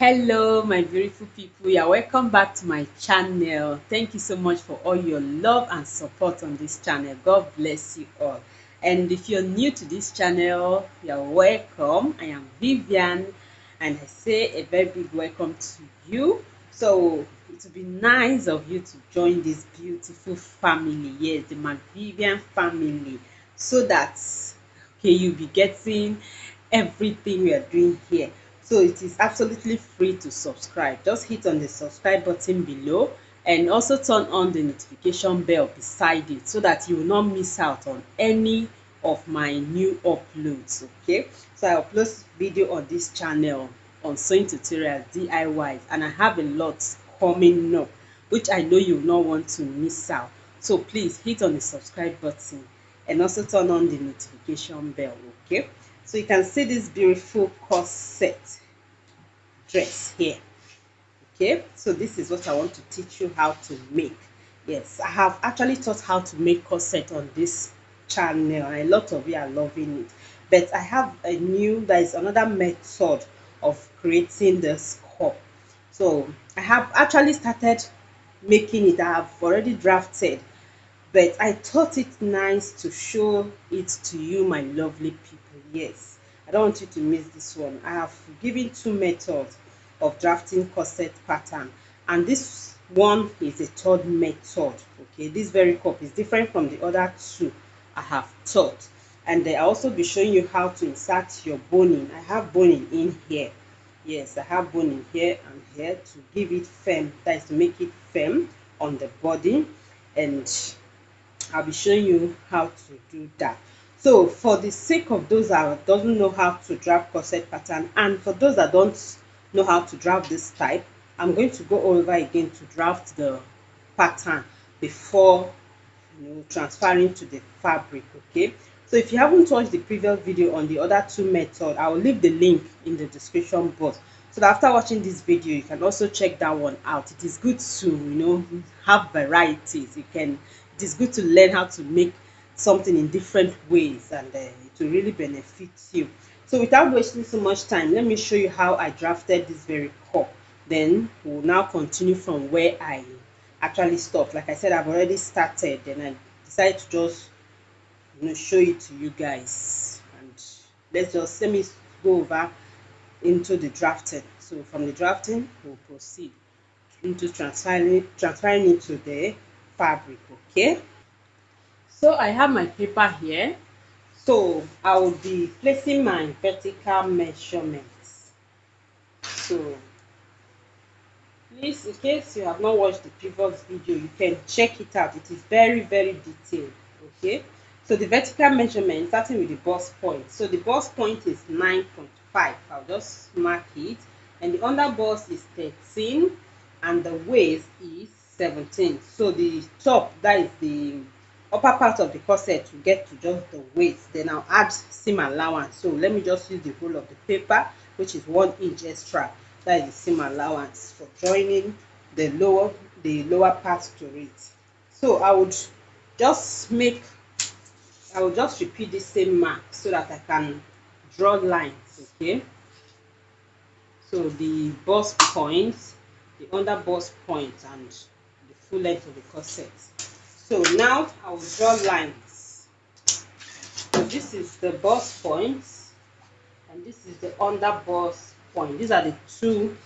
Hello my beautiful people, you're welcome back to my channel. Thank you so much for all your love and support on this channel. God bless you all. And if you're new to this channel, you're welcome. I am Vivian, and I say a very big welcome to you. So it would be nice of you to join this beautiful family, yes, the Vivian family, so that you'll be getting everything we are doing here. So it is absolutely free to subscribe. Just hit on the subscribe button below and also turn on the notification bell beside it so that you will not miss out on any of my new uploads. Okay, so I upload video on this channel on sewing tutorials, DIYs, and I have a lot coming up which I know you will not want to miss out. So please hit on the subscribe button and also turn on the notification bell. Okay, so you can see this beautiful corset dress here. Okay, so this is what I want to teach you how to make. Yes, I have actually taught how to make corset on this channel and a lot of you are loving it, but I have a new, there is another method of creating this cup. So I have actually started making it. I have already drafted, but I thought it nice to show it to you, my lovely people. Yes, I don't want you to miss this one. I have given two methods of drafting corset pattern, and this one is a third method. Okay, this very cup is different from the other two I have taught, and I also be showing you how to insert your boning. I have boning in here. Yes, I have boning here and here to give it firm, that is to make it firm on the body, and I'll be showing you how to do that. So for the sake of those that doesn't know how to draft corset pattern, and for those that don't know how to draft this type, I'm going to go over again to draft the pattern before transferring to the fabric. Okay, so if you haven't watched the previous video on the other two methods, I will leave the link in the description box, so that after watching this video you can also check that one out. It is good to have varieties. It is good to learn how to make something in different ways, and it will really benefit you. So without wasting so much time, let me show you how I drafted this very cup. Then we'll now continue from where I actually stopped. Like I said, I've already started, and I decided to just show it to you guys. And let me go over into the drafting. So from the drafting, we'll proceed into transferring it to the fabric. Okay, so I have my paper here. So I will be placing my vertical measurements. So please, in case you have not watched the previous video, you can check it out. It is very, very detailed. Okay, so the vertical measurement, starting with the bust point. So the bust point is 9.5. I'll just mark it, and the under bust is 13, and the waist is 17. So the top, that is the upper part of the corset, to get to just the waist. Then I'll add seam allowance. So let me just use the whole of the paper, which is 1 inch extra. That is the seam allowance for joining the lower part to it. So I will just repeat the same mark so that I can draw lines. Okay, so the bust point, the under bust point, and the full length of the corset. So now I will draw lines. So this is the bust point, and this is the under bust point. These are the two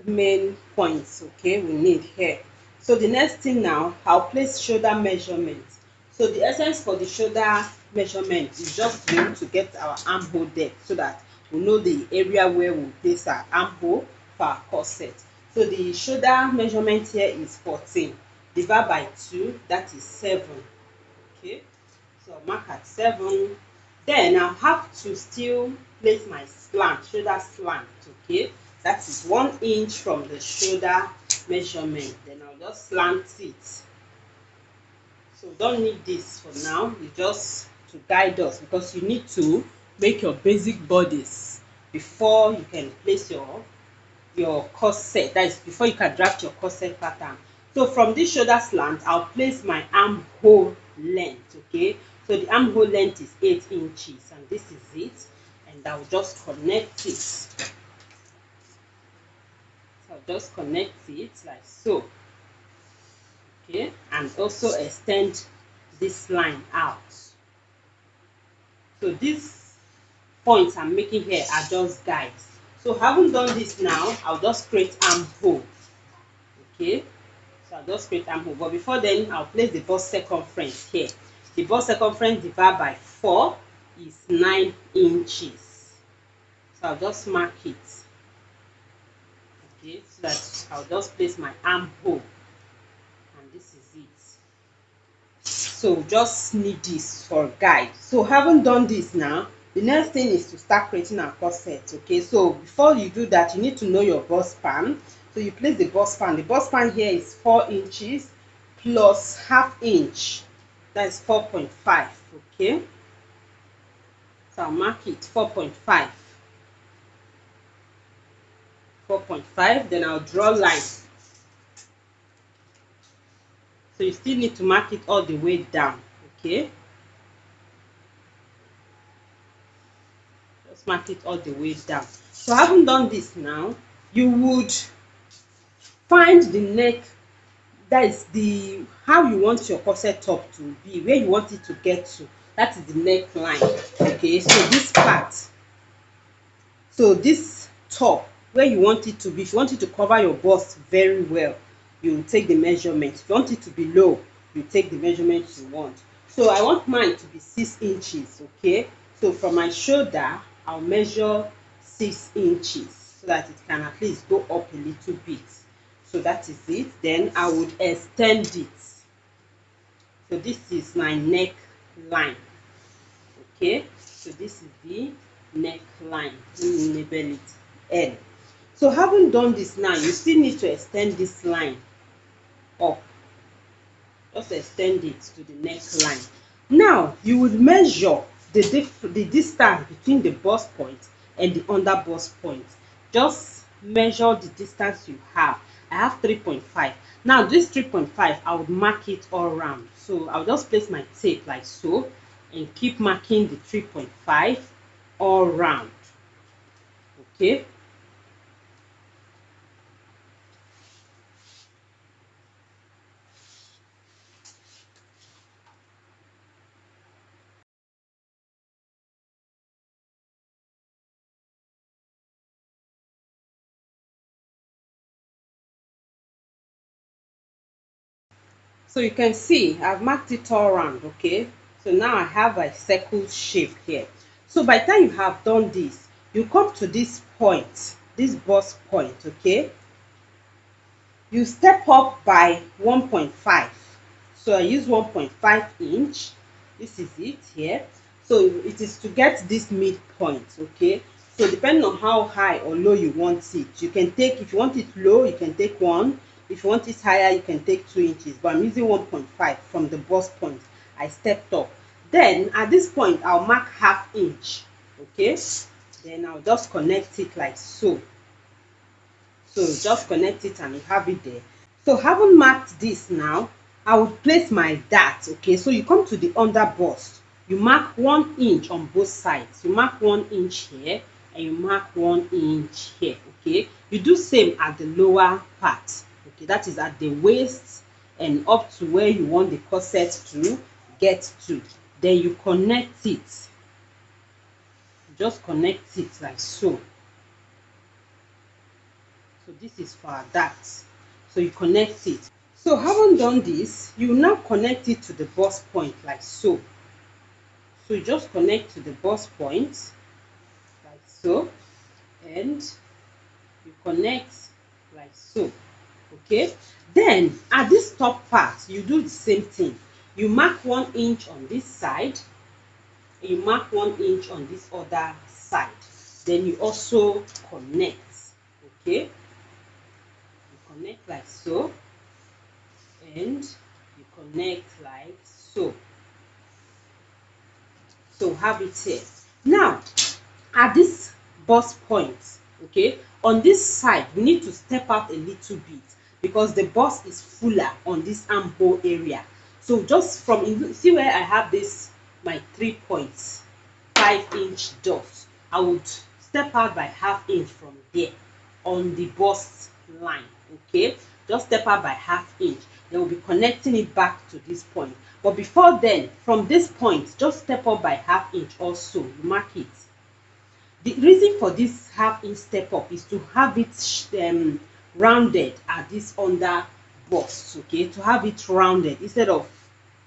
main points, okay, we need here. So the next thing, now I'll place shoulder measurement. So the essence for the shoulder measurement is just to be able to get our armhole depth, so that we know the area where we'll place our armhole for our corset. So the shoulder measurement here is 14 divided by 2, that is 7. Okay, so I'll mark at 7. Then I'll have to still place my slant, shoulder slant. Okay, that is 1 inch from the shoulder measurement. Then I'll just slant it. So don't need this for now, it's just to guide us, because you need to make your basic bodies before you can place your corset. That is before you can draft your corset pattern. So from this shoulder slant, I'll place my armhole length. Okay, so the armhole length is 8 inches, and this is it, and I'll just connect it. I'll just connect it like so. Okay, and also extend this line out. So these points I'm making here are just guides. So having done this now, I'll just create armhole. Okay, so I'll just create armhole. But before then, I'll place the bust circumference here. The bust circumference divided by 4 is 9 inches. So I'll just mark it. Okay, so that I'll just place my armhole, and this is it. So just need this for guide. So having done this now, the next thing is to start creating our corset. Okay, so before you do that, you need to know your bust span. So you place the bust span. The bust span here is 4 inches plus half inch. That is 4.5. Okay, so I'll mark it 4.5. 4.5. Then I'll draw line. So you still need to mark it all the way down. Okay, just mark it all the way down. So having done this now, you would find the neck, that is the how you want your corset top to be, where you want it to get to. That is the neckline. Okay, so this part, so this top where you want it to be, if you want it to cover your bust very well, you take the measurement. If you want it to be low, you take the measurement you want. So I want mine to be 6 inches. Okay, so from my shoulder I'll measure 6 inches so that it can at least go up a little bit. So that is it. Then I would extend it. So this is my neckline. Okay, so this is the neckline. Let me label it L. So having done this now, you still need to extend this line up. Just extend it to the neckline. Now you would measure the distance between the bust point and the under bust point. Just measure the distance you have. I have 3.5. Now this 3.5, I would mark it all round. So I'll just place my tape like so and keep marking the 3.5 all round. Okay. So you can see I've marked it all round. Okay, so now I have a circle shape here. So by the time you have done this, you come to this point, this bust point. Okay, you step up by 1.5. So I use 1.5 inch. This is it here. So it is to get this midpoint. Okay, so depending on how high or low you want it, you can take, if you want it low, you can take 1. If you want it higher, you can take 2 inches. But I'm using 1.5 from the bust point. I stepped up. Then at this point, I'll mark half inch. Okay, then I'll just connect it like so. So just connect it and you have it there. So having marked this now, I will place my dart. Okay, so you come to the under bust. You mark 1 inch on both sides. You mark 1 inch here and you mark 1 inch here. Okay, you do same at the lower part. Okay, that is at the waist and up to where you want the corset to get to. Then you connect it. Just connect it like so. So this is for our dart. So you connect it. So having done this, you now connect it to the bust point like so. So you just connect to the bust point like so, and you connect like so. Okay, then at this top part, you do the same thing. You mark 1 inch on this side, and you mark 1 inch on this other side. Then you also connect. Okay, you connect like so, and you connect like so. So have it here. Now at this bust point, okay, on this side we need to step out a little bit because the bust is fuller on this armhole area. So just from, see where I have this my 3.5 inch dot, I would step out by half inch from there on the bust line. Okay, just step out by half inch, then we'll be connecting it back to this point. But before then, from this point, just step up by half inch also, you mark it. The reason for this half inch step up is to have it rounded at this under bust, okay, to have it rounded instead of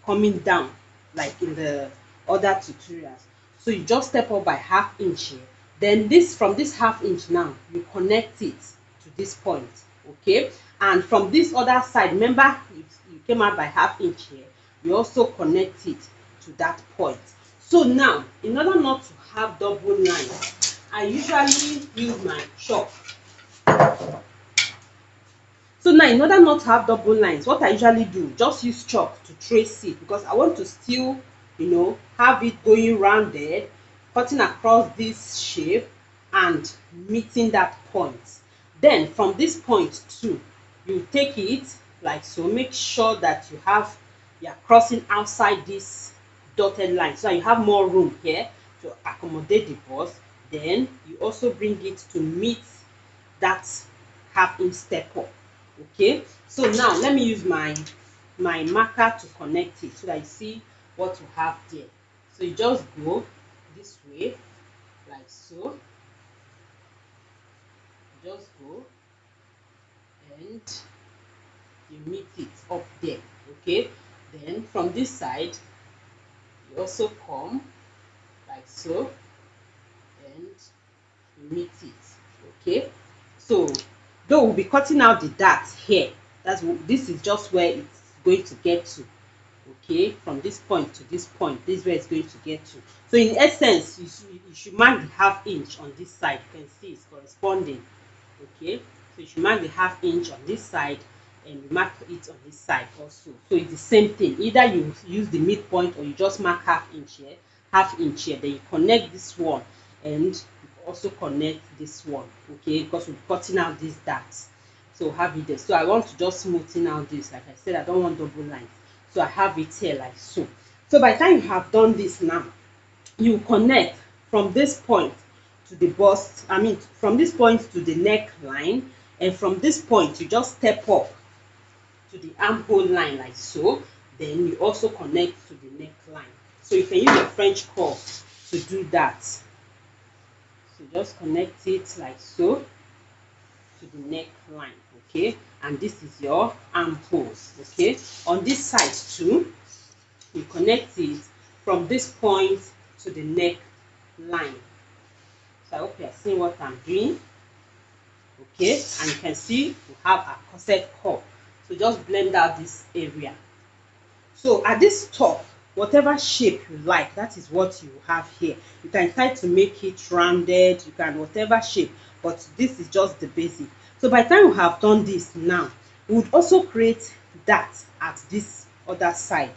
coming down like in the other tutorials. So you just step up by half inch here, then this, from this half inch now, you connect it to this point, okay, and from this other side, remember you came out by half inch here, you also connect it to that point. So now, in order not to have double lines, I usually use my chalk. So now, in order not to have double lines, what I usually do, just use chalk to trace it, because I want to still, have it going rounded, cutting across this shape and meeting that point. Then from this point too, you take it like so, make sure that you are crossing outside this dotted line so that you have more room here to accommodate the bust. Then you also bring it to meet that half inch step up. Okay, so now let me use my marker to connect it so that you see what you have there. So you just go this way like so, just go and you meet it up there. Okay, then from this side you also come like so and you meet it. Okay, so though we'll be cutting out the darts here, this is just where it's going to get to. Okay, from this point to this point, this is where it's going to get to. So in essence, you should mark the half inch on this side. You can see it's corresponding. Okay, so you should mark the half inch on this side and you mark it on this side also. So it's the same thing, either you use the midpoint or you just mark half inch here, then you connect this one and you also connect this one. Okay, because we're cutting out these darts, so have it there. So I want to just smoothen out this, like I said, I don't want double lines, so I have it here like so. So by the time you have done this now, you connect from this point to the bust, from this point to the neckline, and from this point you just step up to the armhole line like so. Then you also connect to the neckline. So you can use a French curve to do that. So just connect it like so to the neckline. Okay, and this is your armholes. Okay, on this side too, you connect it from this point to the neckline. So I hope you are seeing what I'm doing. Okay, and you can see we have a corset curve. So just blend out this area. So at this top, whatever shape you like, that is what you have here. You can try to make it rounded, you can whatever shape, but this is just the basic. So by the time we have done this now, we would also create that at this other side.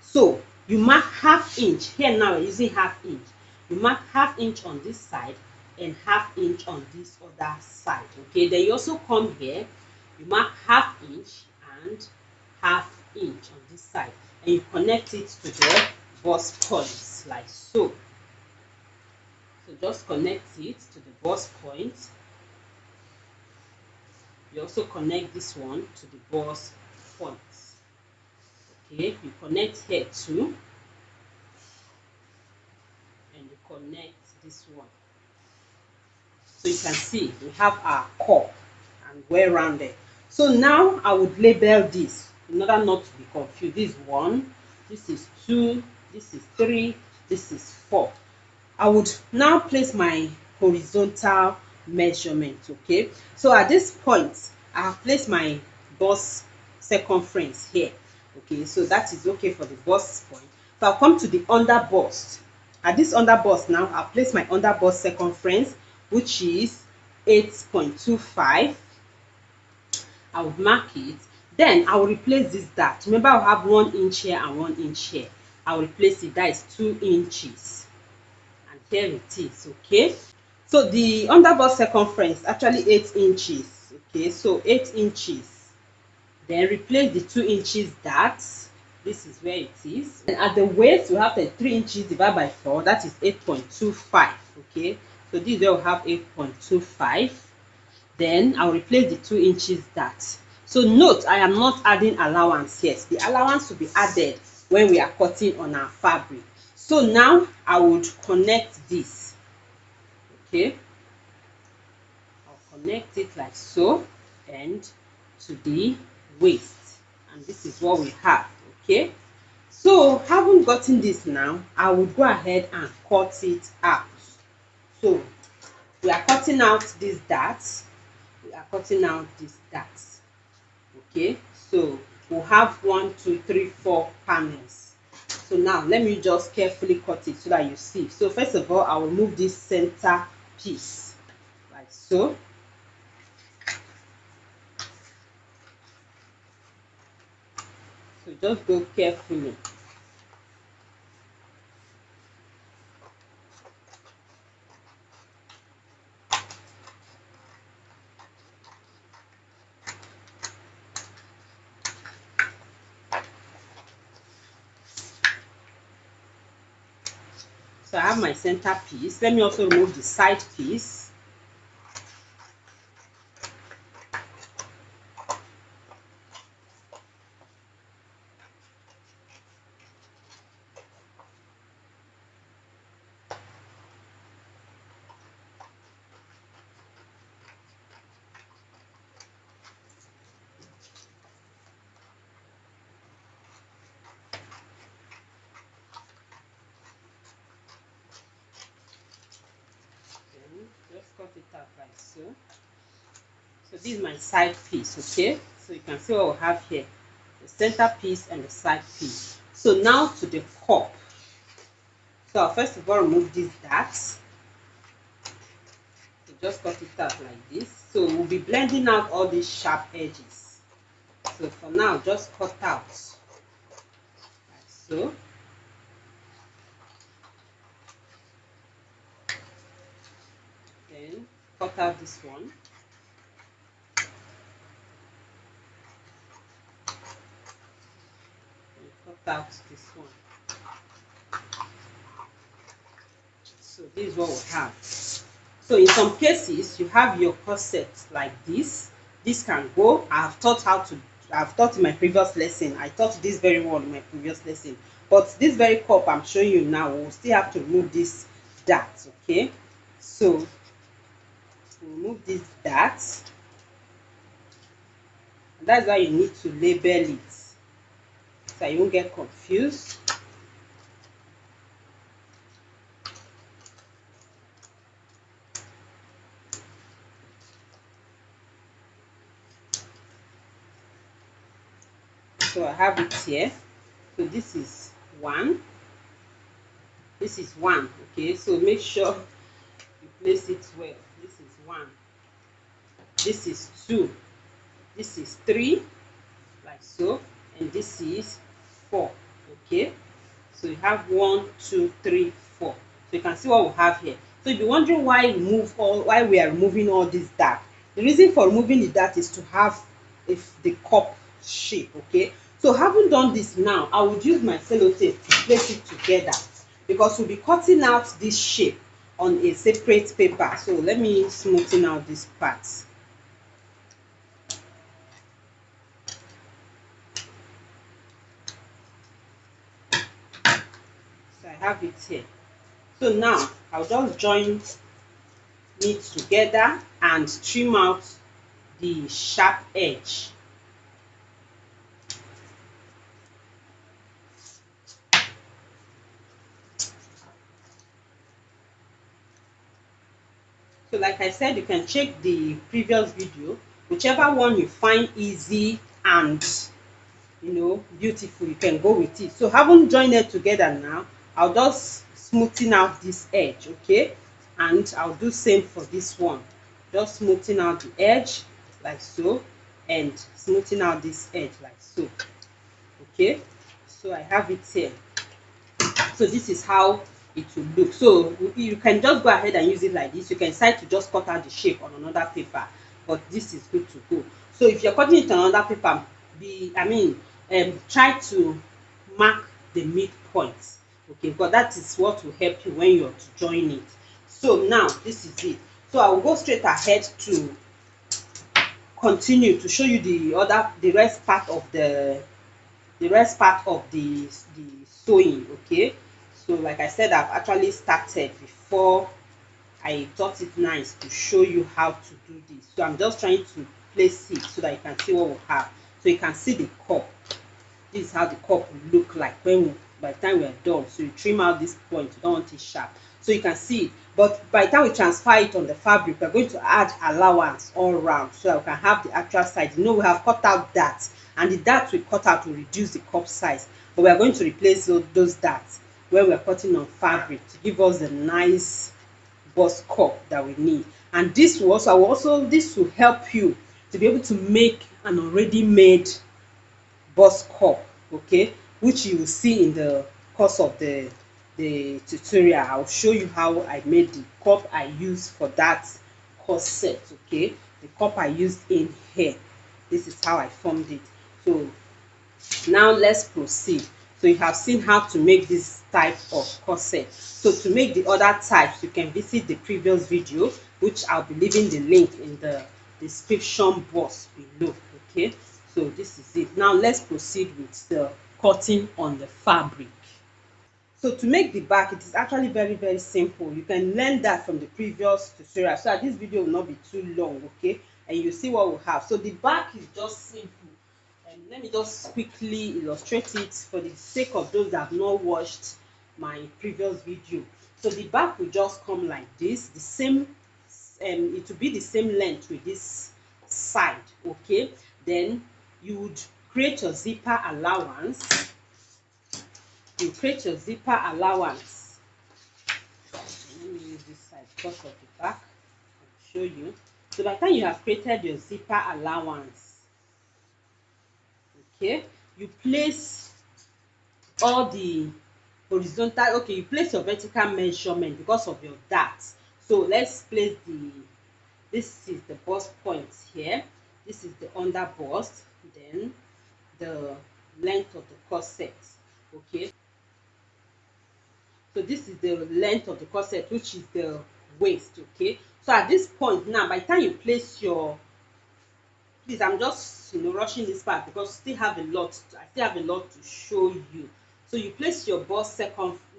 So you mark half inch here. Now we're using half inch. You mark half inch on this side and half inch on this other side. Okay, then you also come here, you mark half inch and half inch on this side, and you connect it to the bust points like so. So just connect it to the bust point. You also connect this one to the bust points. Okay, you connect here too, and you connect this one. So you can see we have our cup and well rounded. So now I would label this in order not to be confused. This is 1, this is 2, this is 3, this is 4. I would now place my horizontal measurement. Okay, so at this point I have placed my bust circumference here. Okay, so that is okay for the bust point. So I'll come to the under bust. At this under bust now, I'll place my under bust circumference, which is 8.25. I will mark it. Then I will replace this dart. Remember, I'll have 1 inch here and 1 inch here. I will replace it. That is 2 inches. And here it is. Okay. So the under bust circumference actually 8 inches. Okay. So 8 inches. Then replace the 2 inches dart. This is where it is. And at the waist, we have the 3 inches divided by 4. That is 8.25. Okay. So this is where we have 8.25. Then I'll replace the 2 inches dart. So note, I am not adding allowance. Yes, the allowance will be added when we are cutting on our fabric. So now I would connect this. Okay, I'll connect it like so, and to the waist, and this is what we have. Okay, so having gotten this now, I would go ahead and cut it out. So we are cutting out this dart, we are cutting out this dart. Okay, so we'll have 1 2 3 4 panels. So now let me just carefully cut it so that you see. So first of all, I will remove this center piece like so. So just go carefully. So I have my center piece. Let me also remove the side piece. Just cut it out like so. So this is my side piece. Okay, so you can see what we have here, the center piece and the side piece. So now to the cup. So I'll first of all remove this dart. So just cut it out like this. So we'll be blending out all these sharp edges. So for now, just cut out like so. Then cut out this one. And cut out this one. So this is what we have. So in some cases, you have your corset like this. This can go. I've taught in my previous lesson. I taught this very well in my previous lesson. But this very cup I'm showing you now, we'll still have to remove this dart. Okay. So remove this dart. And that's why you need to label it, so you won't get confused. So I have it here. So this is 1. This is 1. Okay, so make sure you place it well. This is 1. This is 2. This is 3, like so, and this is 4. Okay, so you have 1 2 3 4. So you can see what we have here. So if you're wondering why we are removing all this dart, the reason for removing the dart is to have the cup shape. Okay, so having done this now, I would use my sellotape to place it together, because we'll be cutting out this shape on a separate paper. So let me smoothen out this part. So I have it here. So now I'll just join it together and trim out the sharp edge. So like I said, you can check the previous video, whichever one you find easy and beautiful, you can go with it. So having joined it together now, I'll just smoothen out this edge. Okay, and I'll do same for this one, just smoothing out the edge like so, and smoothing out this edge like so. Okay, so I have it here. So this is how it will look. So you can just go ahead and use it like this. You can decide to just cut out the shape on another paper, but this is good to go. So if you're cutting it on another paper, try to mark the midpoint. Okay, because that is what will help you when you're to join it. So now this is it. So I will go straight ahead to continue to show you the rest part of the sewing. Okay, so like I said, I've actually started before I thought it nice to show you how to do this. So I'm just trying to place it so that you can see what we have. So you can see the cup. This is how the cup will look like by the time we are done. So you trim out this point, you don't want it sharp. So you can see it. But by the time we transfer it on the fabric, we're going to add allowance all around so that we can have the actual side. You know, we have cut out that, and the dart we cut out will reduce the cup size. But we are going to replace those darts when we are cutting on fabric to give us the nice bust cup that we need. And this will help you to be able to make an already made bust cup, okay, which you will see in the course of the tutorial. I'll show you how I made the cup I used for that corset. Okay, the cup I used in here, this is how I formed it. So now let's proceed. So you have seen how to make this type of corset. So to make the other types, you can visit the previous video, which I'll be leaving the link in the description box below. Okay, so this is it. Now let's proceed with the cutting on the fabric. So to make the back, it is actually very simple. You can learn that from the previous tutorial so that this video will not be too long. Okay, and you see what we have. So the back is just simple. Let me just quickly illustrate it for the sake of those that have not watched my previous video. So the back will just come like this, the same, it will be the same length with this side. Okay, then you would create your zipper allowance. You create your zipper allowance. Let me use this side because of the back. I'll show you. So by the time you have created your zipper allowance, okay, you place all the horizontal, okay, you place your vertical measurement because of your dart. So let's place this is the bust point here, this is the under bust, then the length of the corset. Okay, so this is the length of the corset, which is the waist. Okay, so at this point now, by the time you place your, please, I'm just rushing this part because I still have a lot to show you. So you place your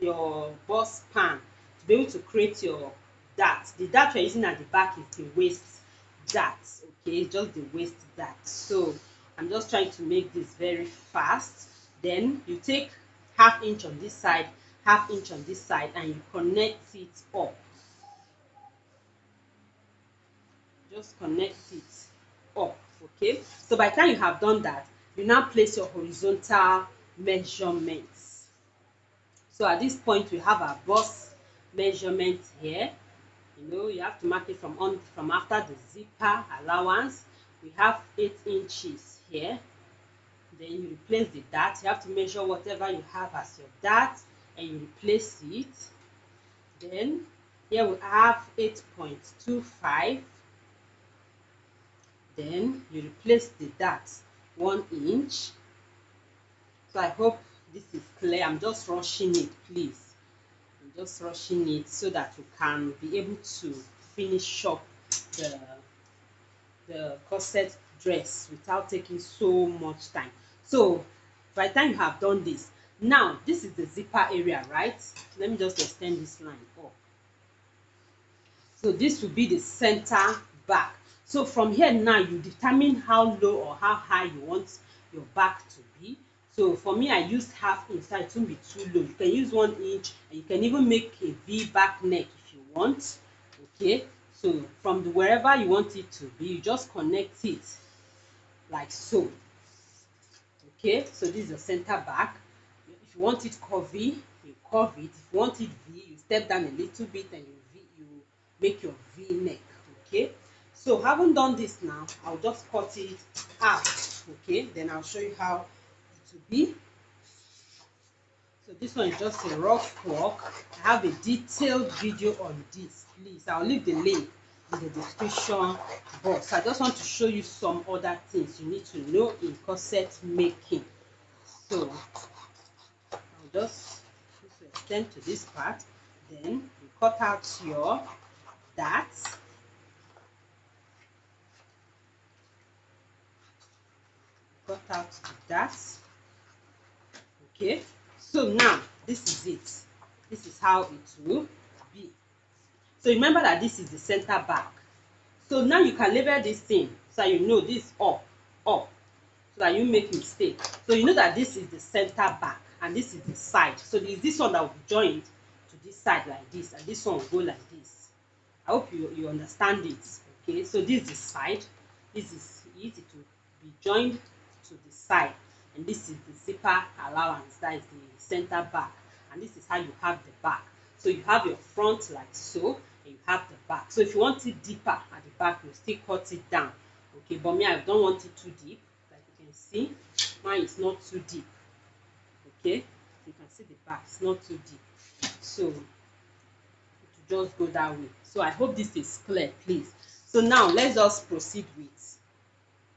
your bust pan to be able to create your dart. The dart you're using at the back is the waist dart. Okay, just the waist dart. So I'm just trying to make this very fast. Then you take ½ inch on this side, ½ inch on this side, and you connect it up. Just connect it up. Okay, so by the time you have done that, you now place your horizontal measurements. So at this point we have our bust measurement here. You have to mark it from after the zipper allowance. We have 8 inches here. Then you replace the dart. You have to measure whatever you have as your dart and you replace it. Then here we have 8.25. Then you replace the dart 1 inch. So I hope this is clear. I'm just rushing it, please. I'm just rushing it so that we can be able to finish up the corset dress without taking so much time. So by the time you have done this, now this is the zipper area, right? Let me just extend this line up. So this will be the center back. So from here now, you determine how low or how high you want your back to be. So for me, I used ½ inch, so it won't be too low. You can use 1 inch, and you can even make a V back neck if you want. Okay, so from wherever you want it to be, you just connect it like so. Okay, so this is your center back. If you want it curvy, you curve it. If you want it V, you step down a little bit and you make your V neck. Okay, so having done this now, I'll just cut it out. Okay, then I'll show you how it will be. So this one is just a rough work. I have a detailed video on this. Please, I'll leave the link in the description box. I just want to show you some other things you need to know in corset making. So I'll just extend to this part. Then you cut out your darts. cut out the dart. Okay, so now this is it. This is how it will be. So remember that this is the center back. So now you can label this thing so you know this up, up, so that you make mistake. So you know that this is the center back and this is the side. So there is this one that will be joined to this side like this, and this one will go like this. I hope you understand it. Okay, so this is the side, this is it, it will be joined to the side, and this is the zipper allowance, that is the center back, and this is how you have the back. So you have your front like so, and you have the back. So if you want it deeper at the back, you still cut it down. Okay, but me, I don't want it too deep. Like you can see, mine is not too deep. Okay, you can see the back, it's not too deep. So to just go that way. So I hope this is clear, please. So now let's just proceed with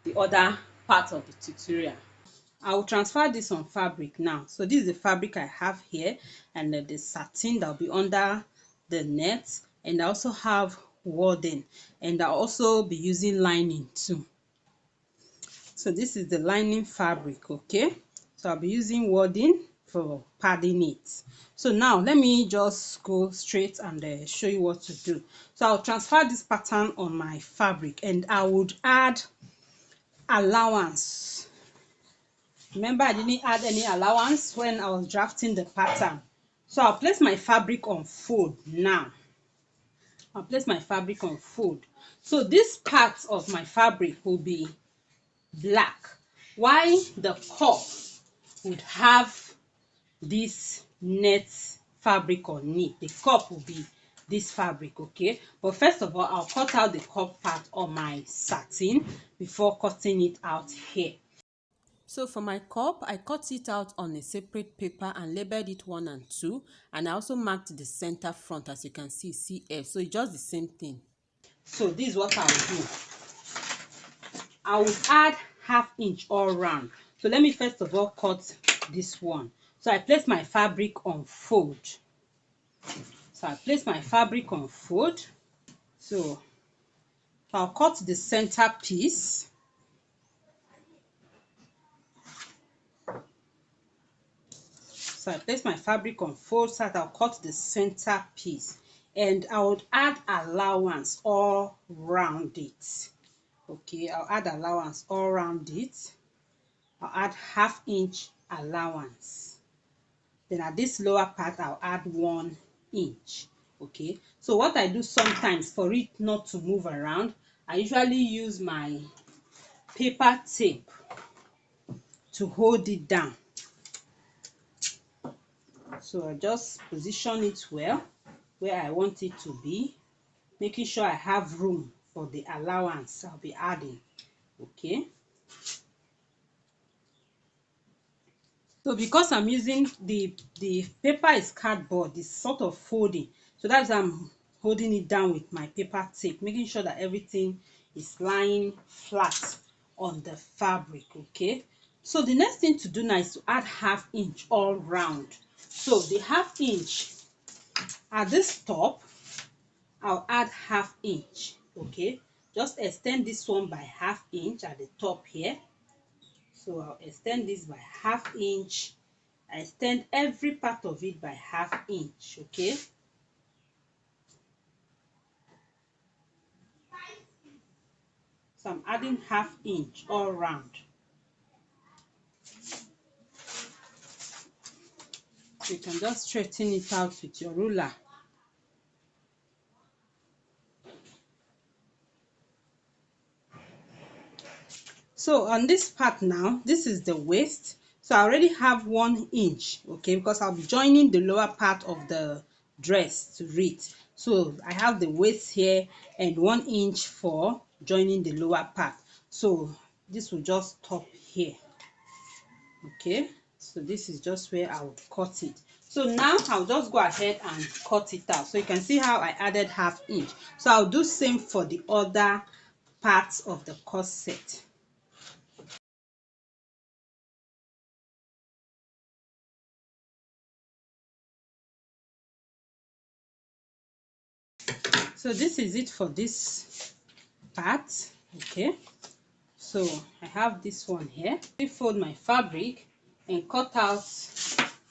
the other part of the tutorial. I will transfer this on fabric now. So this is the fabric I have here, and the satin that will be under the net, and I also have wadding, and I'll also be using lining too. So this is the lining fabric. Okay, so I'll be using wadding for padding it. So now let me just go straight and show you what to do. So I'll transfer this pattern on my fabric, and I would add allowance. Remember, I didn't add any allowance when I was drafting the pattern. So I'll place my fabric on fold now. I'll place my fabric on fold. So this part of my fabric will be black, while the cup would have this net fabric on it. The cup will be this fabric. Okay, but first of all, I'll cut out the cup part on my satin before cutting it out here. So for my cup, I cut it out on a separate paper and labeled it 1 and 2, and I also marked the center front, as you can see, CF. So it's just the same thing. So this is what I'll do. I will add ½ inch all round. So let me first of all cut this one. So I place my fabric on fold. So I place my fabric on fold. So I'll cut the center piece. So I place my fabric on fold so that I'll cut the center piece, and I would add allowance all round it. Okay, I'll add allowance all around it. I'll add ½ inch allowance. Then at this lower part, I'll add 1 inch. Okay, so what I do sometimes for it not to move around, I usually use my paper tape to hold it down. So I just position it well where I want it to be, making sure I have room for the allowance I'll be adding. Okay, so because I'm using the paper is cardboard, it's sort of folding, so that's why I'm holding it down with my paper tape, making sure that everything is lying flat on the fabric. Okay, so the next thing to do now is to add ½ inch all round. So the ½ inch at this top, I'll add ½ inch. Okay, just extend this one by ½ inch at the top here. So I'll extend this by ½ inch. I extend every part of it by ½ inch. Okay, so I'm adding ½ inch all round. So you can just straighten it out with your ruler. So on this part now, this is the waist. So I already have 1 inch, okay, because I'll be joining the lower part of the dress to it. So I have the waist here and 1 inch for joining the lower part. So this will just stop here. Okay, so this is just where I would cut it. So now I'll just go ahead and cut it out. So you can see how I added ½ inch. So I'll do same for the other parts of the corset. So this is it for this part. Okay, So I have this one here. I fold my fabric and cut out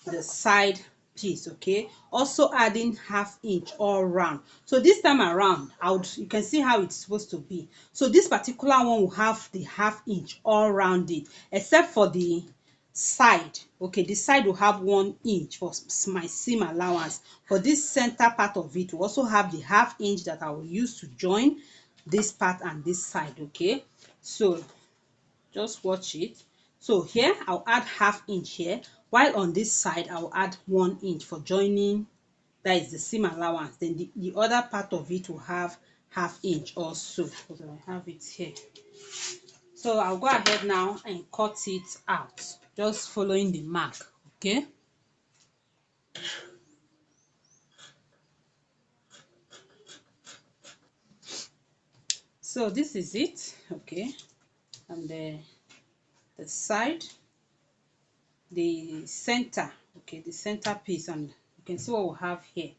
the side piece, okay, also adding 1/2 inch all round. So this time around, you can see how it's supposed to be. So this particular one will have the 1/2 inch all round it, except for the side. Okay, the side will have 1 inch for my seam allowance. For this center part of it, we also have the 1/2 inch that I will use to join this part and this side. Okay, so just watch it. So here I'll add 1/2 inch here, while on this side I'll add 1 inch for joining, that is the seam allowance. Then the other part of it will have 1/2 inch also. So I have it here. So I'll go ahead now and cut it out, just following the mark. Okay, so this is it. Okay, and the side, the center, okay, the center piece, and you can see what we have here.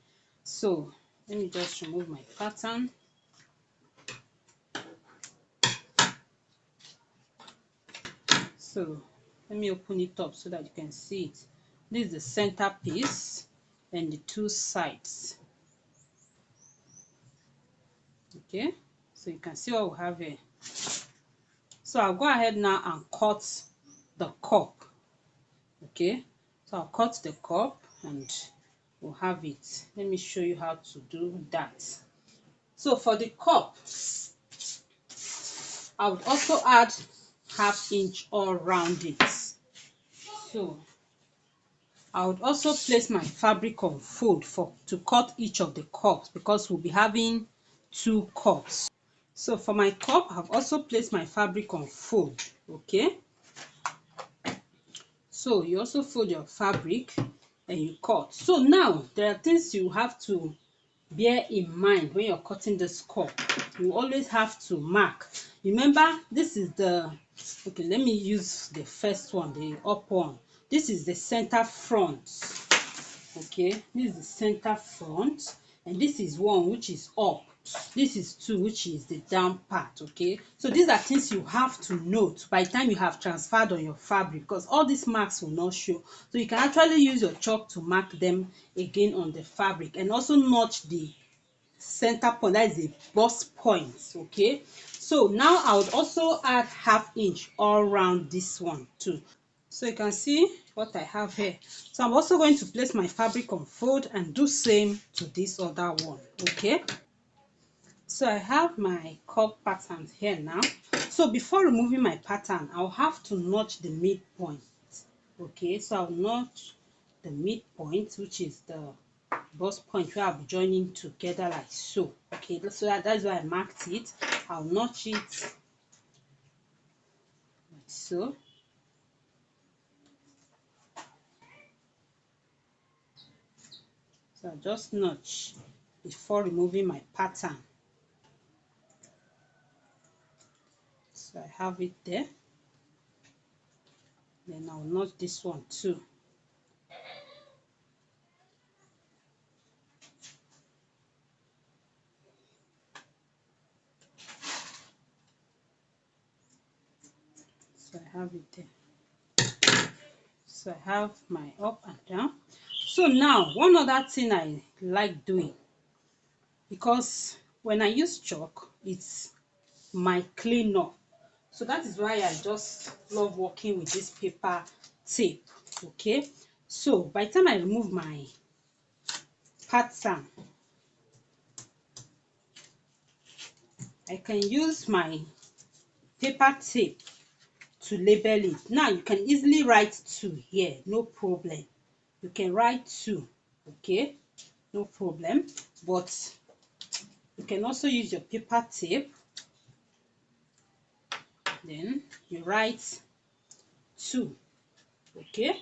So let me just remove my pattern. So let me open it up so that you can see it. This is the center piece and the two sides. Okay, so you can see what we have here. So I'll go ahead now and cut the cup. Okay, so I'll cut the cup and we'll have it. Let me show you how to do that. So for the cup, I would also add 1/2 inch all around it. So I would also place my fabric on fold to cut each of the cups, because we'll be having 2 cups. So for my cup, I've also placed my fabric on fold. Okay, so you also fold your fabric and you cut. So now there are things you have to bear in mind when you're cutting this cup. You always have to mark. Remember, this is the, okay, let me use the first one, the up one. This is the center front. Okay, this is the center front, and this is one which is up. This is two, which is the down part. Okay, so these are things you have to note by the time you have transferred on your fabric, because all these marks will not show. So you can actually use your chalk to mark them again on the fabric, and also notch the center point, that is the bust points. Okay, so now I would also add 1/2 inch all around this one too. So you can see what I have here. So I'm also going to place my fabric on fold and do same to this other one. Okay, so I have my cup pattern here now. So before removing my pattern, I'll have to notch the midpoint. Okay, so I'll notch the midpoint, which is the bust point where I'll be joining together like so. Okay, so that's why I marked it. I'll notch it like so. So I just notch before removing my pattern. So I have it there. Then I'll notch this one too. So I have it there. So I have my up and down. So now one other thing I like doing, because when I use chalk, it's my cleanup. So that is why I just love working with this paper tape. Okay, so by the time I remove my pattern, I can use my paper tape to label it. Now you can easily write 2 here, no problem. You can write 2, okay, no problem. But you can also use your paper tape, then you write 2, okay.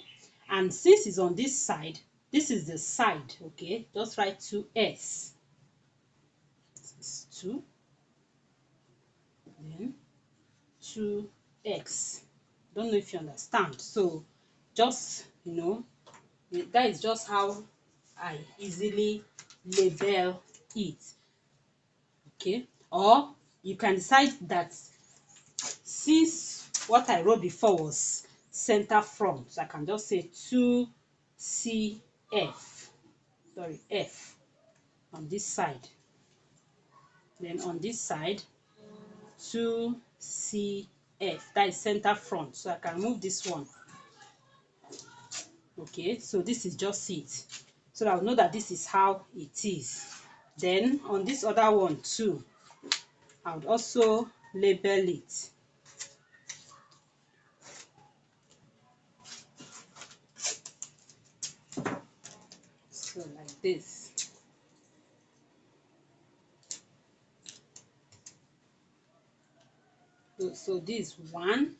And since it's on this side, this is the side, okay, just write 2s. This is 2, then 2x. Don't know if you understand. So just, that is just how I easily label it. Okay, or you can decide that Since what I wrote before was center front, so I can just say 2CF, sorry, F on this side. Then on this side, 2CF, that is center front. So I can move this one. Okay, so this is just it. So I'll know that this is how it is. Then on this other one too, I would also label it. So like this. So this 1CF,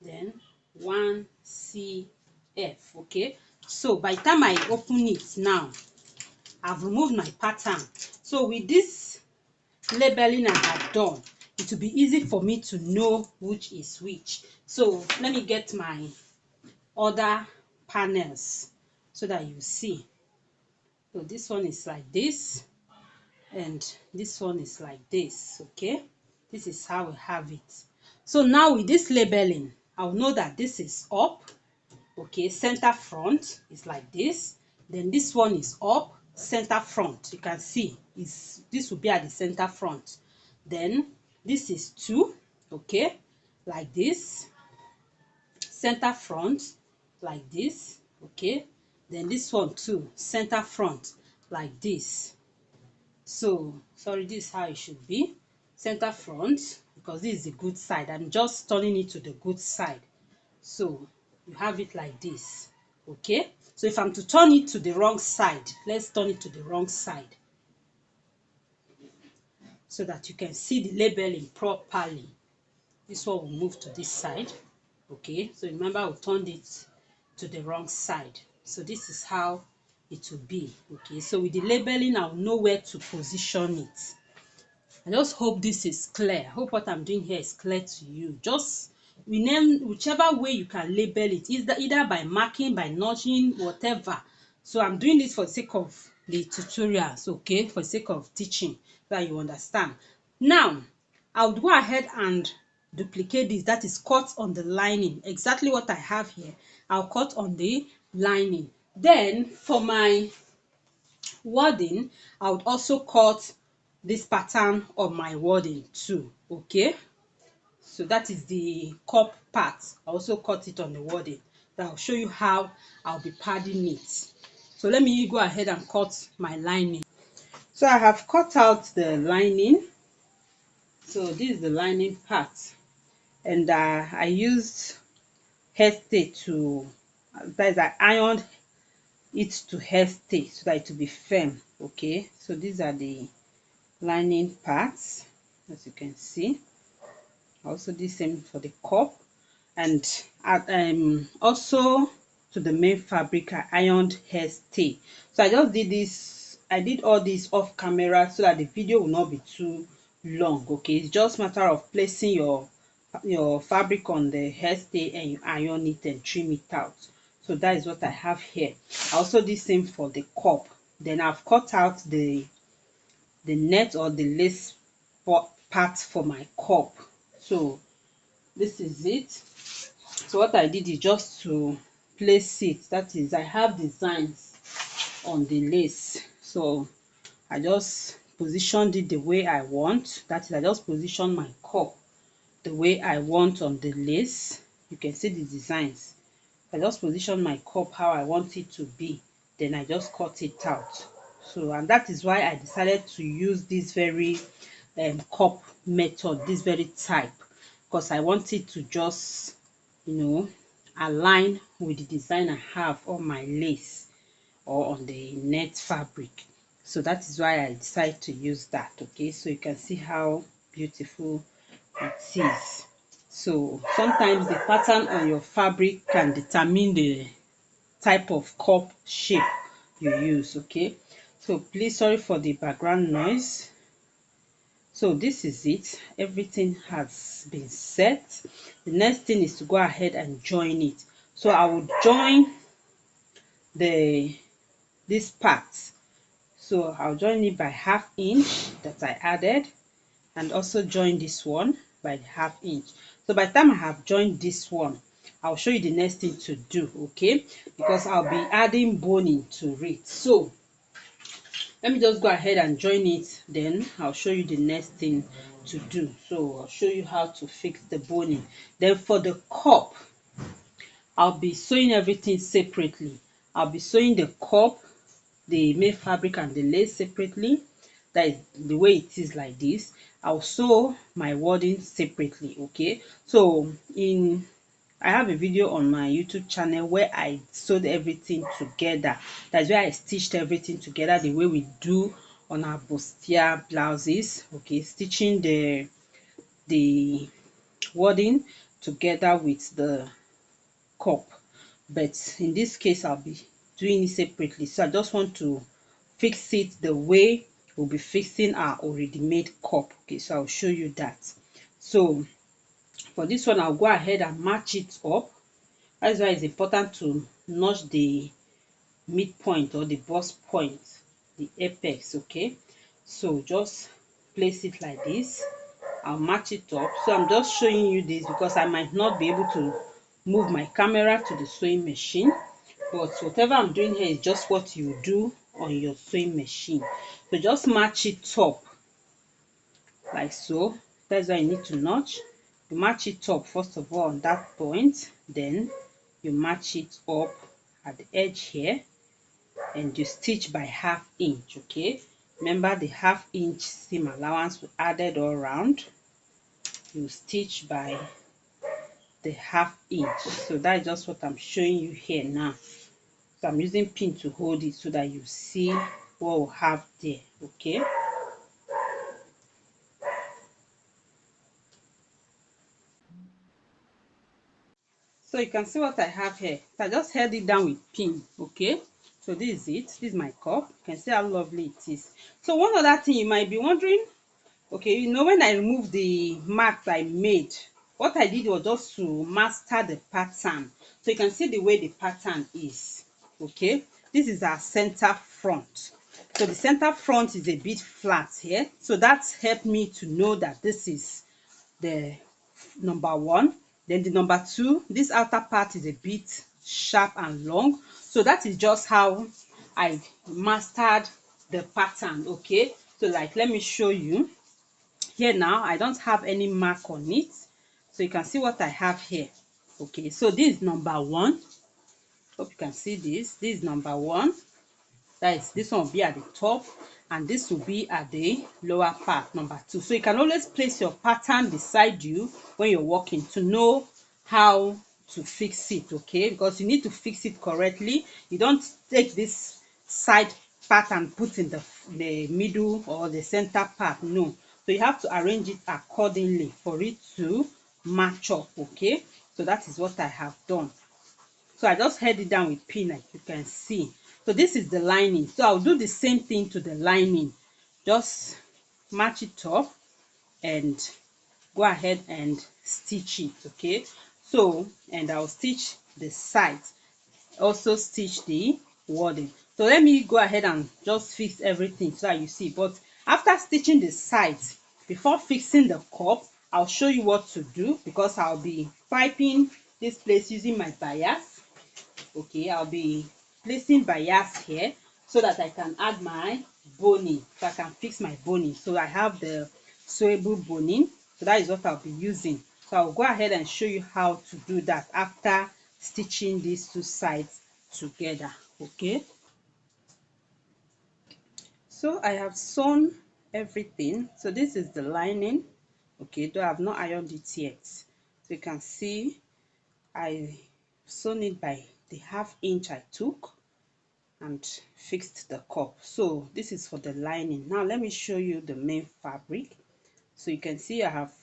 then 1CF. Okay, so by the time I open it now, I've removed my pattern. So with this labeling I have done, it will be easy for me to know which is which. So let me get my other panels so that you see. So this one is like this, and this one is like this. Okay, this is how we have it. So now with this labeling, I'll know that this is up. Okay, center front is like this. Then this one is up, center front. You can see this will be at the center front. Then this is 2, okay, like this, center front, like this, okay. Then this one too, center front, like this. So sorry, this is how it should be, center front, because this is the good side. I'm just turning it to the good side. So you have it like this. Okay, so if I'm to turn it to the wrong side, let's turn it to the wrong side so that you can see the labeling properly. This one will move to this side. Okay, so remember we turned it to the wrong side. So this is how it will be. Okay, so with the labeling, I'll know where to position it. I just hope this is clear. I hope what I'm doing here is clear to you. Just rename whichever way you can label it, either by marking, by notching, whatever. So I'm doing this for the sake of the tutorials, okay, for the sake of teaching, so that you understand. Now I would go ahead and duplicate this, that is cut on the lining. Exactly what I have here, I'll cut on the lining. Then for my wording, I would also cut this pattern on my wording too. Okay, so that is the cup part. I also cut it on the wording. Then I'll show you how I'll be padding it. So let me go ahead and cut my lining. So I have cut out the lining. So this is the lining part, and I used hairstay to, that is, I ironed it to hairstay so that it will be firm. Okay, so these are the lining parts, as you can see. Also the same for the cup, and also to the main fabric I ironed hairstay. So I just did this, I did all this off camera so that the video will not be too long. Okay, it's just matter of placing your fabric on the hairstay and you iron it and trim it out. So that is what I have here. I also did same for the cup. Then I've cut out the net or the lace part for my cup. So this is it. So what I did is just to place it, that is, I have designs on the lace, so I just positioned it the way I want. That is, I just position my cup the way I want on the lace. You can see the designs. I just position my cup how I want it to be, then I just cut it out. So, and that is why I decided to use this very cup method, this very type, because I want it to just, align with the design I have on my lace or on the net fabric. So that is why I decided to use that. Okay, so you can see how beautiful it is. So sometimes the pattern on your fabric can determine the type of cup shape you use. Okay, so please, sorry for the background noise. So this is it, everything has been set. The next thing is to go ahead and join it. So I will join this part. So I'll join it by 1/2 inch that I added, and also join this one by the 1/2 inch. So by the time I have joined this one, I'll show you the next thing to do, okay, because I'll be adding boning to it. So let me just go ahead and join it, then I'll show you the next thing to do. So I'll show you how to fix the boning. Then for the cup, I'll be sewing everything separately. I'll be sewing the cup, the main fabric and the lace separately. That is the way it is like this. I'll sew my wording separately, okay. So I have a video on my YouTube channel where I sewed everything together. That's where I stitched everything together the way we do on our bustier blouses, okay, stitching the wording together with the cup. But in this case, I'll be doing it separately. So I just want to fix it the way we'll be fixing our already made cup. Okay, so I'll show you that. So for this one, I'll go ahead and match it up. That's why it's important to notch the midpoint or the bust point, the apex, okay. So just place it like this. I'll match it up. So I'm just showing you this because I might not be able to move my camera to the sewing machine, but whatever I'm doing here is just what you do on your sewing machine. So just match it up like so. That's why you need to notch. You match it up first of all on that point, then you match it up at the edge here, and you stitch by 1/2 inch, okay. Remember the 1/2 inch seam allowance we added all around. You stitch by the 1/2 inch. So that's just what I'm showing you here now. So I'm using pin to hold it so that you see what we have there, okay. So you can see what I have here. So I just held it down with pin, okay. So this is it. This is my cup. You can see how lovely it is. So one other thing you might be wondering, okay, you know, when I removed the marks I made, what I did was just to master the pattern. So you can see the way the pattern is, okay. This is our center front. So the center front is a bit flat here. So that's helped me to know that this is the number one. Then the number two, this outer part is a bit sharp and long. So that is just how I mastered the pattern, okay. So like, let me show you here now. I don't have any mark on it, so you can see what I have here, okay. So this is number one. Hope you can see this is number one. That is, this one will be at the top and this will be at the lower part, number two. So you can always place your pattern beside you when you're working to know how to fix it, okay, because you need to fix it correctly. You don't take this side part and put in the middle or the center part, no. So you have to arrange it accordingly for it to match up, okay. So that is what I have done. So I just held it down with pin, like you can see. So this is the lining. So I'll do the same thing to the lining. Just match it up and go ahead and stitch it, okay. So, and I'll stitch the sides, also stitch the wording. So let me go ahead and just fix everything so that you see. But after stitching the sides, before fixing the cup, I'll show you what to do, because I'll be piping this place using my bias, okay. I'll be placing bias here so that I can add my boning, so I can fix my boning. So I have the sewable boning, so that is what I'll be using. So I'll go ahead and show you how to do that after stitching these two sides together, okay. So I have sewn everything. So this is the lining, okay, though I have not ironed it yet. So you can see I sewn it by the 1/2 inch I took and fixed the cup. So this is for the lining. Now let me show you the main fabric. So you can see I have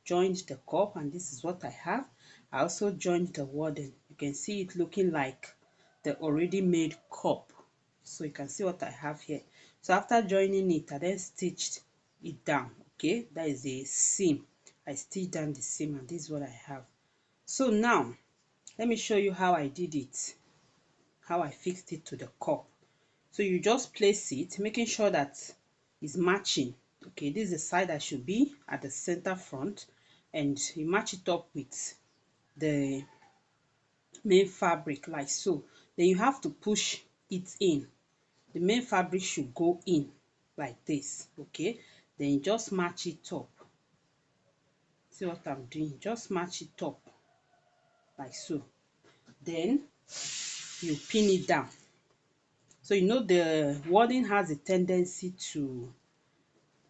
joined the cup and this is what I have. I also joined the wording. You can see it looking like the already made cup. So you can see what I have here. So after joining it, I then stitched it down, okay. That is a seam. I stitched down the seam and this is what I have. So now let me show you how I did it, how I fixed it to the cup. So you just place it, making sure that it's matching, Okay, this is the side that should be at the center front, and you match it up with the main fabric like so. Then you have to push it in. The main fabric should go in like this. Okay, then you just match it up. See what I'm doing? Just match it up like so. Then you pin it down. So you know the wording has a tendency to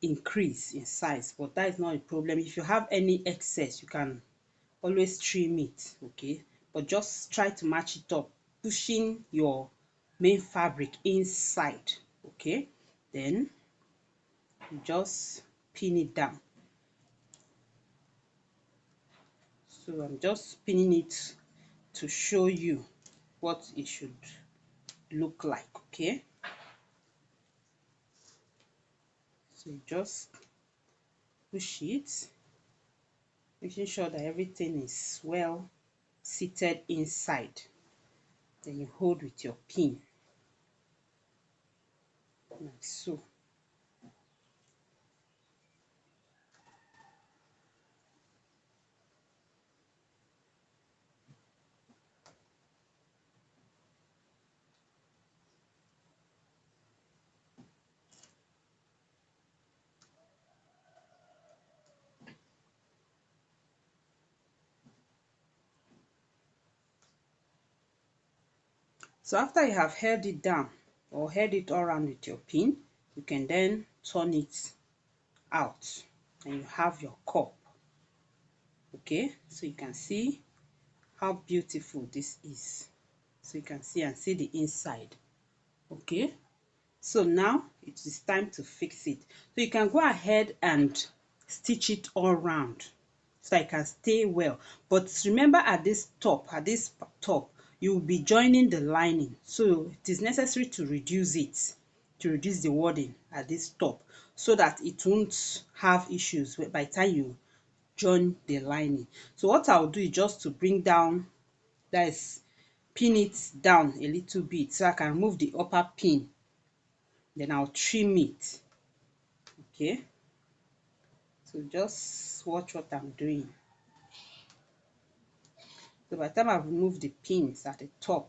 increase in size, but that is not a problem. If you have any excess, you can always trim it. Okay, but just try to match it up, pushing your main fabric inside. Okay, then you just pin it down. So I'm just pinning it to show you what it should look like. Okay, so you just push it, making sure that everything is well seated inside. Then you hold with your pin like so. So after you have held it down or held it all around with your pin, you can then turn it out and you have your cup. Okay, so you can see how beautiful this is. So you can see and see the inside. Okay, so now it is time to fix it. So you can go ahead and stitch it all round so it can stay well. But remember, at this top, you will be joining the lining. So it is necessary to reduce it, to reduce the wording at this top, so that it won't have issues by the time you join the lining. So what I'll do is just to bring down, that is, pin it down a little bit so I can remove the upper pin. Then I'll trim it. Okay, so just watch what I'm doing. So by the time I've removed the pins at the top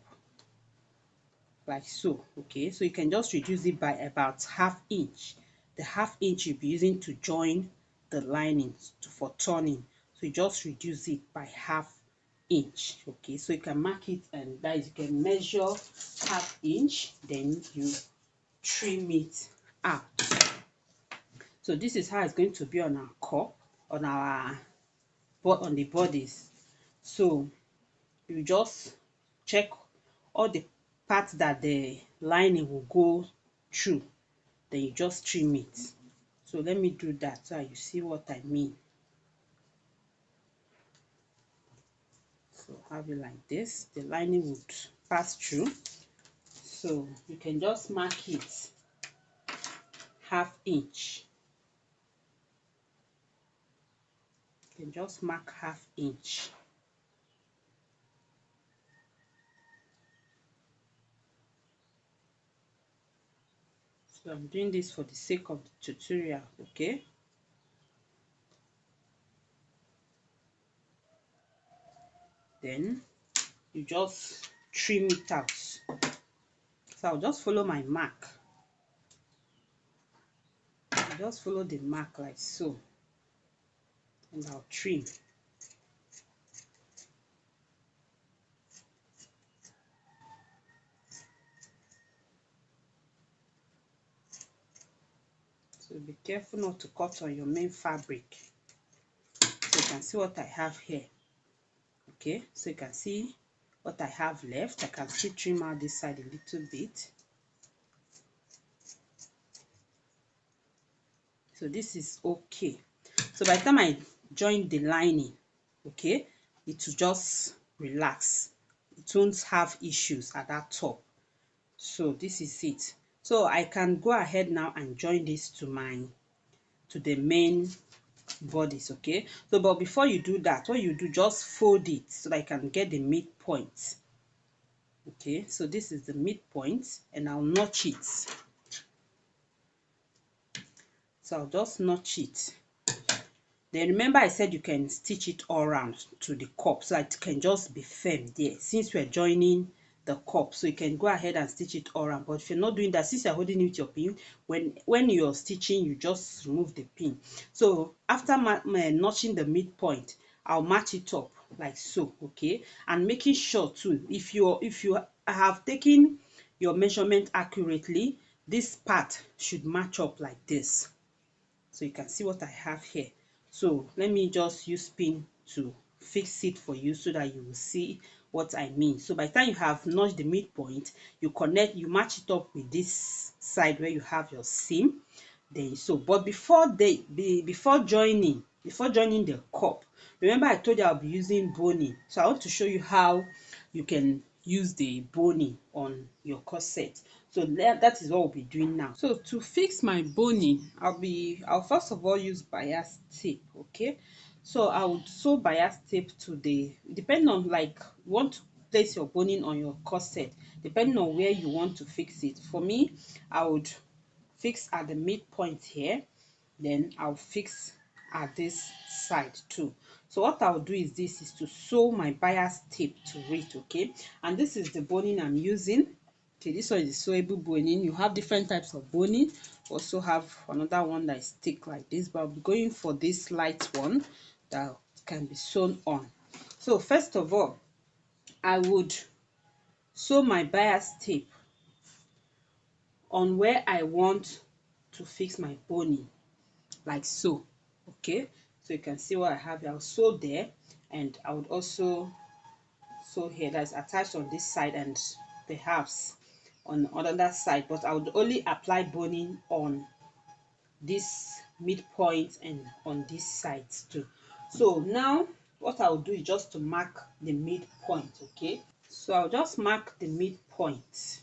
like so, okay, so you can just reduce it by about ½ inch. The ½ inch you'll be using to join the linings for turning, so you just reduce it by ½ inch. Okay, so you can mark it, and that is, you can measure ½ inch, then you trim it out. So this is how it's going to be on our cup, on our on the bodies. So you just check all the parts that the lining will go through, then you just trim it. So let me do that so you see what I mean. So have it like this, the lining would pass through. So you can just mark it ½ inch. You can just mark ½ inch. So I'm doing this for the sake of the tutorial. Okay, then you just trim it out. So I'll just follow my mark. I'll just follow the mark like so, and I'll trim. So be careful not to cut on your main fabric. So you can see what I have here. Okay, so you can see what I have left. I can still trim out this side a little bit. So this is okay. So by the time I join the lining, okay, it will just relax. It won't have issues at that top. So this is it. So I can go ahead now and join this to the main bodies. Okay, so but before you do that, what you do, just fold it so that I can get the midpoint. Okay, so this is the midpoint, and I'll notch it. So So I'll just notch it. Then remember I said you can stitch it all around to the cup so that it can just be firm there since we're joining the cup. So you can go ahead and stitch it all around. But if you're not doing that, since you're holding it with your pin, when you're stitching, you just remove the pin. So after notching the midpoint, I'll match it up like so, okay? And making sure too, if you have taken your measurement accurately, this part should match up like this. So you can see what I have here. So let me just use pin to fix it for you so that you will see what I mean. So by the time you have notched the midpoint, you match it up with this side where you have your seam. Then but before joining the cup, remember I told you I'll be using boning. So I want to show you how you can use the boning on your corset. So that is what we'll be doing now. So to fix my boning, I'll first of all use bias tape, okay? So I would sew bias tape to depending on, like, you want to place your boning on your corset, depending on where you want to fix it. For me, I would fix at the midpoint here, then I'll fix at this side too. So what I'll do is to sew my bias tape to it, okay? And this is the boning I'm using. Okay, this one is sewable boning. You have different types of boning. Also have another one that is thick like this, but I'll be going for this light one that can be sewn on. So first of all, I would sew my bias tape on where I want to fix my boning, like so, okay? So you can see what I have here. I'll sew there, and I would also sew here, that's attached on this side and perhaps on the other side, but I would only apply boning on this midpoint and on this side too. So now what I'll do is just to mark the midpoint, okay? So I'll just mark the midpoint.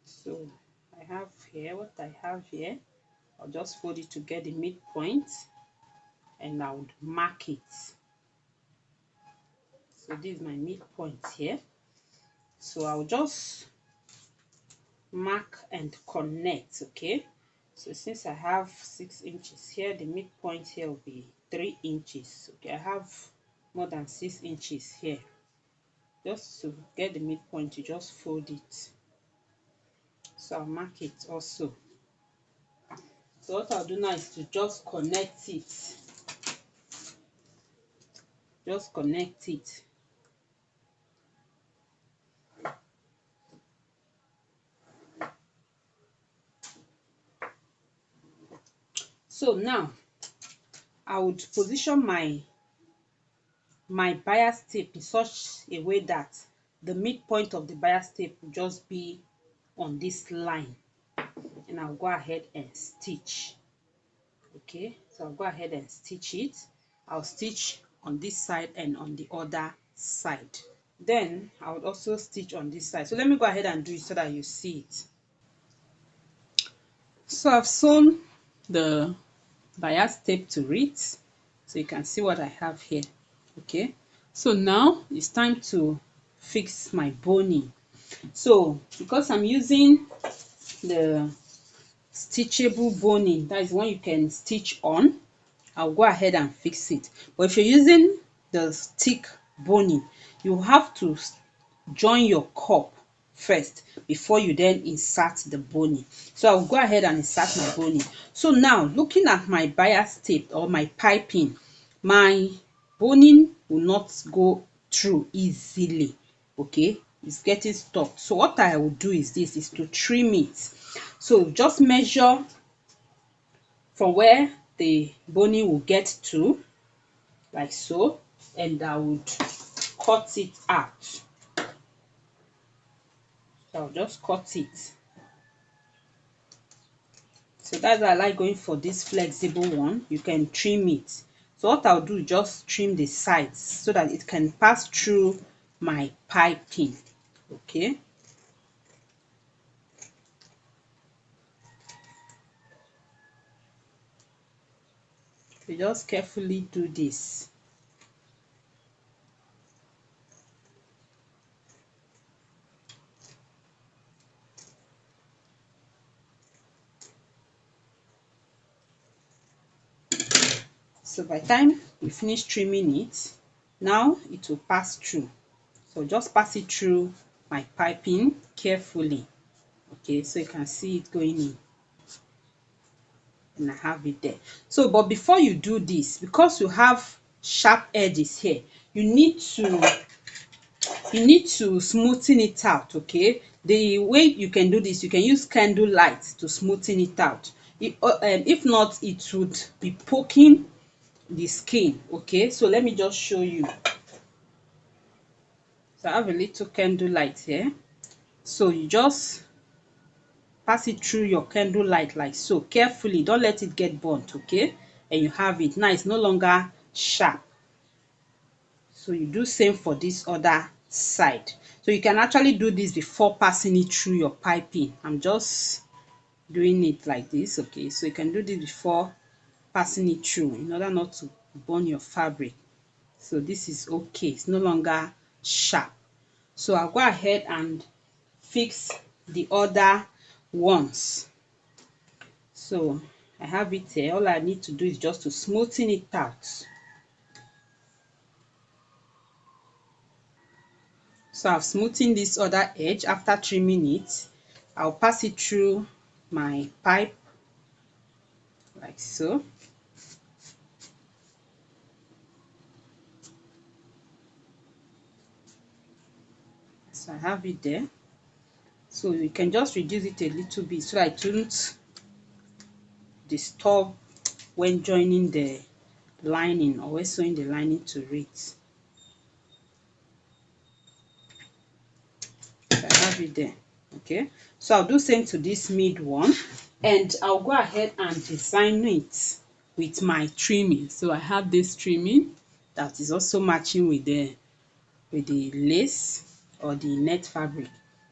So I have here what I have here. I'll just fold it to get the midpoint, and I would mark it. So this is my midpoint here. So I'll just mark and connect, okay? So since I have 6 inches here, the midpoint here will be 3 inches. Okay, I have more than 6 inches here. Just to get the midpoint, you just fold it. So I'll mark it also. So what I'll do now is to just connect it. Just connect it. So now I would position my bias tape in such a way that the midpoint of the bias tape will just be on this line, and I'll go ahead and stitch. Okay, so I'll go ahead and stitch it. I'll stitch on this side and on the other side. Then I would also stitch on this side. So let me go ahead and do it so that you see it. So I've sewn the bias tape to it, so you can see what I have here. Okay, so now it's time to fix my boning. So because I'm using the stitchable boning, that is one you can stitch on, I'll go ahead and fix it. But if you're using the stick boning, you have to join your cup first before you then insert the boning. So I'll go ahead and insert my boning. So now looking at my bias tape or my piping, my boning will not go through easily, okay? It's getting stuck. So what I will do is to trim it. So just measure from where the boning will get to, like so, and I would cut it out. So I'll just cut it. So that's why I like going for this flexible one. You can trim it. So what I'll do is just trim the sides so that it can pass through my piping. Okay. You just carefully do this. So by the time you finish trimming it, now it will pass through. So just pass it through my piping carefully. Okay, so you can see it going in, and I have it there. So but before you do this, because you have sharp edges here, you need to smoothen it out. Okay, the way you can do this, you can use candle light to smoothen it out. If not, it would be poking the skin. Okay, so let me just show you. So I have a little candle light here. So you just pass it through your candle light like so carefully, don't let it get burnt. Okay, and you have it now. It's no longer sharp. So you do same for this other side. So you can actually do this before passing it through your piping. I'm just doing it like this. Okay, so you can do this before passing it through in order not to burn your fabric. So this is okay, it's no longer sharp. So I'll go ahead and fix the other ones. So I have it here. All I need to do is just to smoothen it out. So I've smoothened this other edge. After trimming it, I'll pass it through my pipe like so. So I have it there. So you can just reduce it a little bit so that it won't disturb when joining the lining or when sewing the lining to it. So I have it there. Okay, so I'll do same to this mid one, and I'll go ahead and design it with my trimming. So I have this trimming that is also matching with the lace or the net fabric.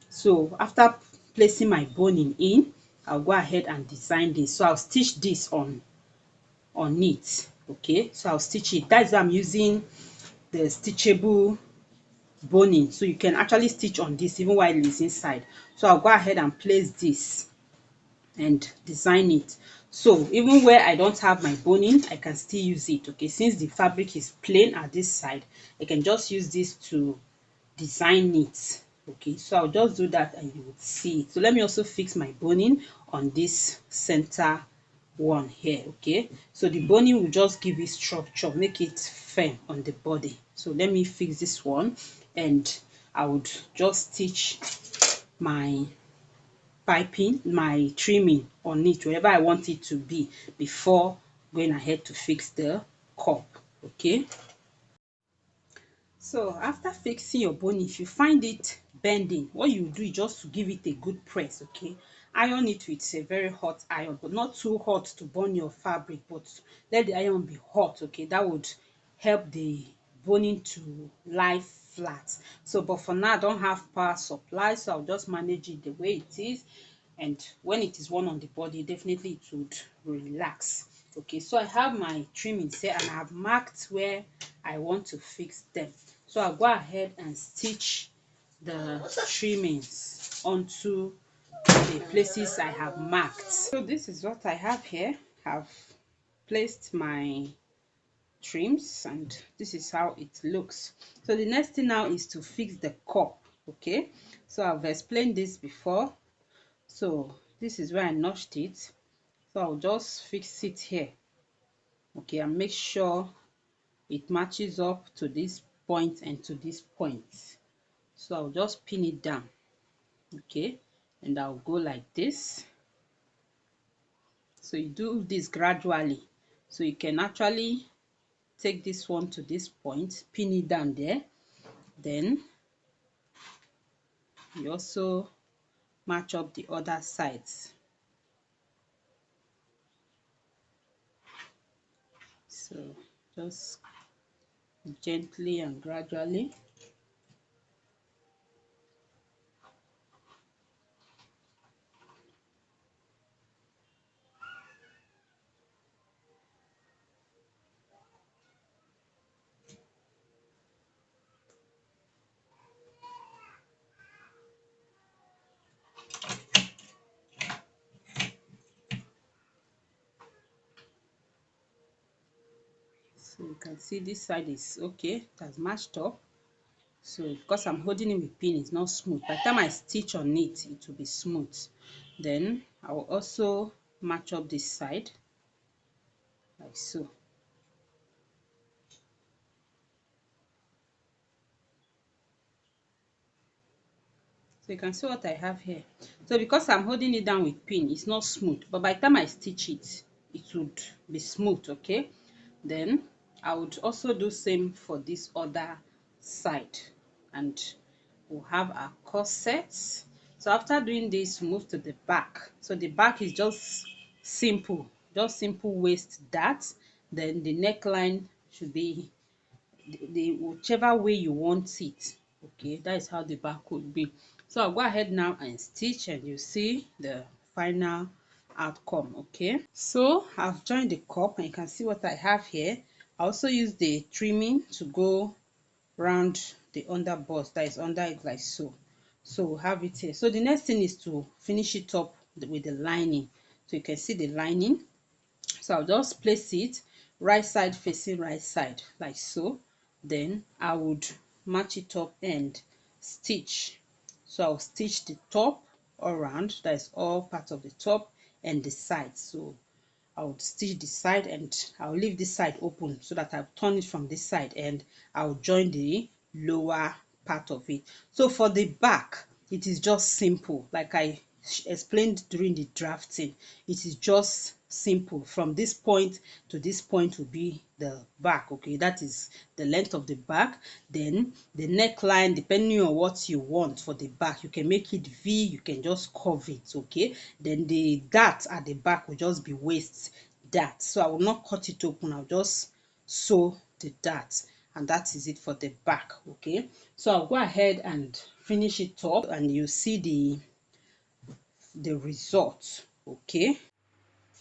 So after placing my boning in, I'll go ahead and design this. So I'll stitch this on it. Okay, so I'll stitch it. That's why I'm using the stitchable boning, so you can actually stitch on this even while it's inside. So I'll go ahead and place this and design it. So even where I don't have my boning, I can still use it. Okay, since the fabric is plain at this side, I can just use this to design it. Okay, so I'll just do that and you would see it. So let me also fix my boning on this center one here. Okay, so the boning will just give it structure, make it firm on the body. So let me fix this one, and I would just stitch my piping, my trimming on it wherever I want it to be before going ahead to fix the cup. Okay, so after fixing your bone, if you find it bending, what you do is just to give it a good press. Okay, iron it with a very hot iron, but not too hot to burn your fabric, but let the iron be hot. Okay, that would help the boning to lie flat. So but for now I don't have power supply, so I'll just manage it the way it is, and when it is worn on the body, definitely it would relax. Okay, so I have my trimmings here and I have marked where I want to fix them. So I'll go ahead and stitch the trimmings onto the places I have marked. So this is what I have here. I've placed my trims and this is how it looks. So the next thing now is to fix the cup. Okay, so I've explained this before. So this is where I notched it. So I'll just fix it here. Okay, and make sure it matches up to this point and to this point. So I'll just pin it down. Okay, and I'll go like this. So you do this gradually. So you can actually take this one to this point, pin it down there. Then you also match up the other sides. So just gently and gradually. So you can see this side is okay, it has matched up. So because I'm holding it with pin, it's not smooth. By the time I stitch on it, it will be smooth. Then I will also match up this side like so. So you can see what I have here. So because I'm holding it down with pin, it's not smooth, but by the time I stitch it, it would be smooth. Okay, then I would also do same for this other side, and we'll have our corsets. So after doing this, move to the back. So the back is just simple waist dart. Then the neckline should be the whichever way you want it. Okay, that is how the back would be. So I'll go ahead now and stitch, and you see the final outcome. Okay, so I've joined the cup, and you can see what I have here. I also use the trimming to go round the under bust, that is under it, like so. So we'll have it here. So the next thing is to finish it up with the lining. So you can see the lining. So I'll just place it right side facing right side like so. Then I would match it up and stitch. So I'll stitch the top all around, that is all part of the top, and the side. So I would stitch the side, and I'll leave this side open so that I'll turn it from this side, and I'll join the lower part of it. So for the back, it is just simple, like I explained during the drafting. It is just simple. From this point to this point will be the back. Okay, that is the length of the back. Then the neckline, depending on what you want for the back, you can make it V, you can just curve it. Okay, then the dart at the back will just be waist dart. So I will not cut it open, I'll just sew the dart, and that is it for the back. Okay, so I'll go ahead and finish it up, and you see the result. Okay,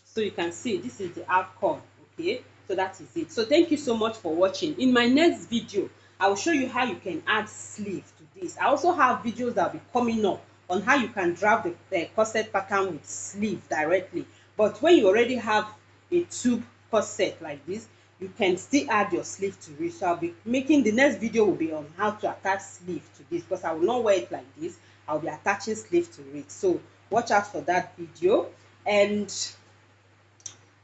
so you can see this is the outcome. Okay, so that is it. So thank you so much for watching. In my next video, I will show you how you can add sleeve to this. I also have videos that will be coming up on how you can draft the corset pattern with sleeve directly. But when you already have a tube corset like this, you can still add your sleeve to it. So I'll be making, the next video will be on how to attach sleeve to this, because I will not wear it like this. I'll be attaching sleeve to it. So watch out for that video. And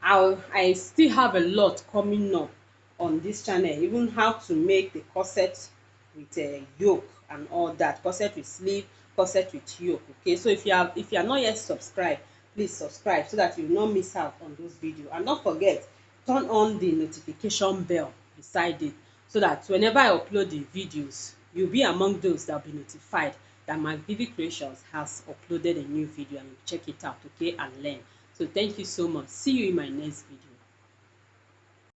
I still have a lot coming up on this channel, even how to make the corset with a yoke and all that, corset with sleeve, corset with yoke. Okay, so if you are not yet subscribed, please subscribe so that you will not miss out on those videos. And don't forget, turn on the notification bell beside it, so that whenever I upload the videos, you'll be among those that will be notified that my Vivi Creations has uploaded a new video, and you check it out. Okay, and learn. So thank you so much. See you in my next video.